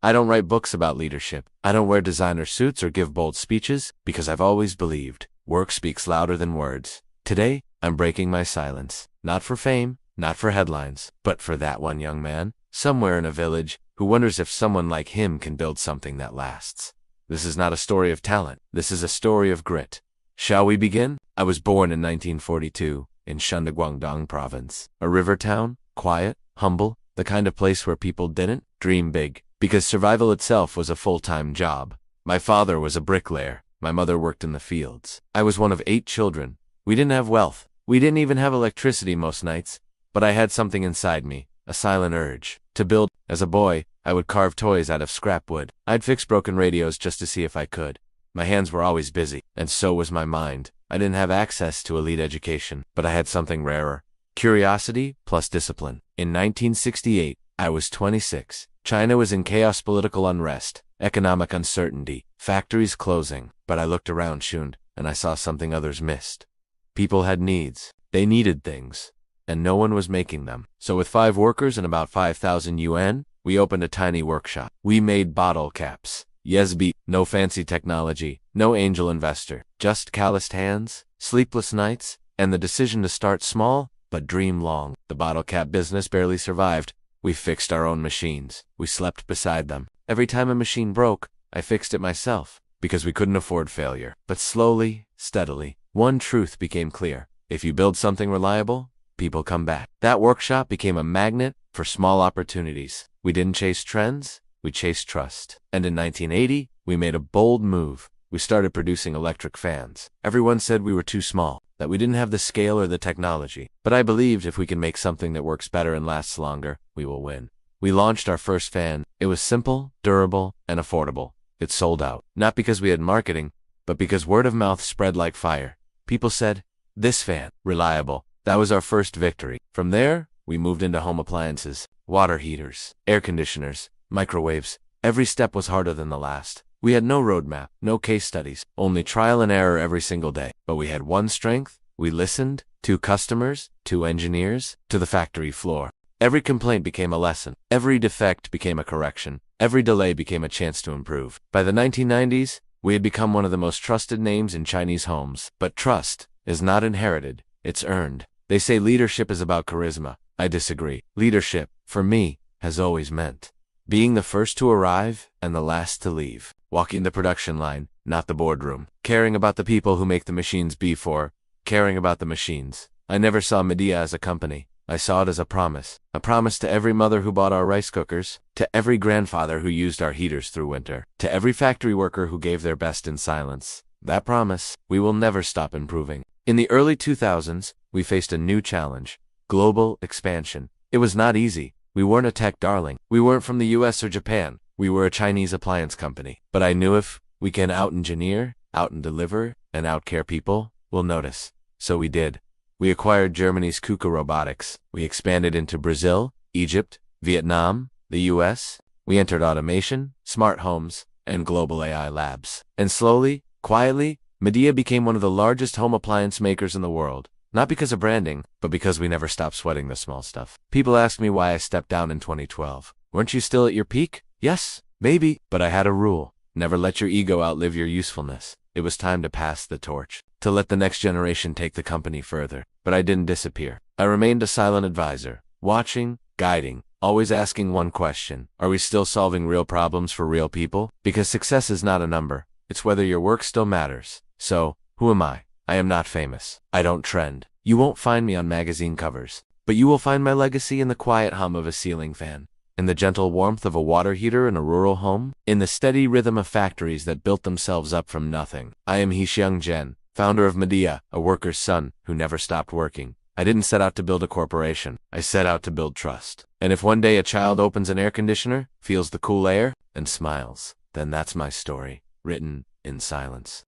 I don't write books about leadership. I don't wear designer suits or give bold speeches because I've always believed work speaks louder than words. Today, I'm breaking my silence. Not for fame, not for headlines, but for that one young man, somewhere in a village, who wonders if someone like him can build something that lasts. This is not a story of talent. This is a story of grit. Shall we begin? I was born in 1942 in Shunde, Guangdong province. A river town, quiet, humble, the kind of place where people didn't dream big, because survival itself was a full-time job. My father was a bricklayer. My mother worked in the fields. I was one of 8 children. We didn't have wealth. We didn't even have electricity most nights, but I had something inside me, a silent urge to build. As a boy, I would carve toys out of scrap wood. I'd fix broken radios just to see if I could. My hands were always busy, and so was my mind. I didn't have access to elite education, but I had something rarer. Curiosity plus discipline. In 1968, I was 26. China was in chaos, political unrest, economic uncertainty, factories closing. But I looked around Shunde, and I saw something others missed. People had needs. They needed things, and no one was making them. So with 5 workers and about 5,000 yuan, we opened a tiny workshop. We made bottle caps. Yesby, no fancy technology, no angel investor, just calloused hands, sleepless nights, and the decision to start small, but dream long. The bottle cap business barely survived. We fixed our own machines. We slept beside them. Every time a machine broke, I fixed it myself, because we couldn't afford failure. But slowly, steadily, one truth became clear. If you build something reliable, people come back. That workshop became a magnet for small opportunities. We didn't chase trends. We chased trust. And in 1980, we made a bold move. We started producing electric fans. Everyone said we were too small, that we didn't have the scale or the technology. But I believed if we can make something that works better and lasts longer, we will win. We launched our first fan. It was simple, durable, and affordable. It sold out. Not because we had marketing, but because word of mouth spread like fire. People said, "This fan, reliable." That was our first victory. From there, we moved into home appliances, water heaters, air conditioners, microwaves. Every step was harder than the last. We had no roadmap, no case studies, only trial and error every single day. But we had one strength. We listened. 2 customers, 2 engineers, to the factory floor. Every complaint became a lesson. Every defect became a correction. Every delay became a chance to improve. By the 1990s, we had become one of the most trusted names in Chinese homes. But trust is not inherited. It's earned. They say leadership is about charisma. I disagree. Leadership, for me, has always meant being the first to arrive and the last to leave. Walking the production line, not the boardroom. Caring about the people who make the machines before caring about the machines. I never saw Medea as a company. I saw it as a promise. A promise to every mother who bought our rice cookers, to every grandfather who used our heaters through winter, to every factory worker who gave their best in silence. That promise, we will never stop improving. In the early 2000s, we faced a new challenge: global expansion. It was not easy. We weren't a tech darling. We weren't from the US or Japan. We were a Chinese appliance company. But I knew if we can out-engineer, out-and-deliver, and out-care people, we'll notice. So we did. We acquired Germany's KUKA Robotics. We expanded into Brazil, Egypt, Vietnam, the US. We entered automation, smart homes, and global AI labs. And slowly, quietly, Medea became one of the largest home appliance makers in the world. Not because of branding, but because we never stopped sweating the small stuff. People ask me why I stepped down in 2012. Weren't you still at your peak? Yes, maybe, but I had a rule. Never let your ego outlive your usefulness. It was time to pass the torch, to let the next generation take the company further. But I didn't disappear. I remained a silent advisor, watching, guiding, always asking one question: are we still solving real problems for real people? Because success is not a number. It's whether your work still matters. So, who am I? I am not famous. I don't trend. You won't find me on magazine covers. But you will find my legacy in the quiet hum of a ceiling fan, in the gentle warmth of a water heater in a rural home, in the steady rhythm of factories that built themselves up from nothing. I am Hexiang Zhen, founder of Medea, a worker's son who never stopped working. I didn't set out to build a corporation. I set out to build trust. And if one day a child opens an air conditioner, feels the cool air, and smiles, then that's my story, written in silence.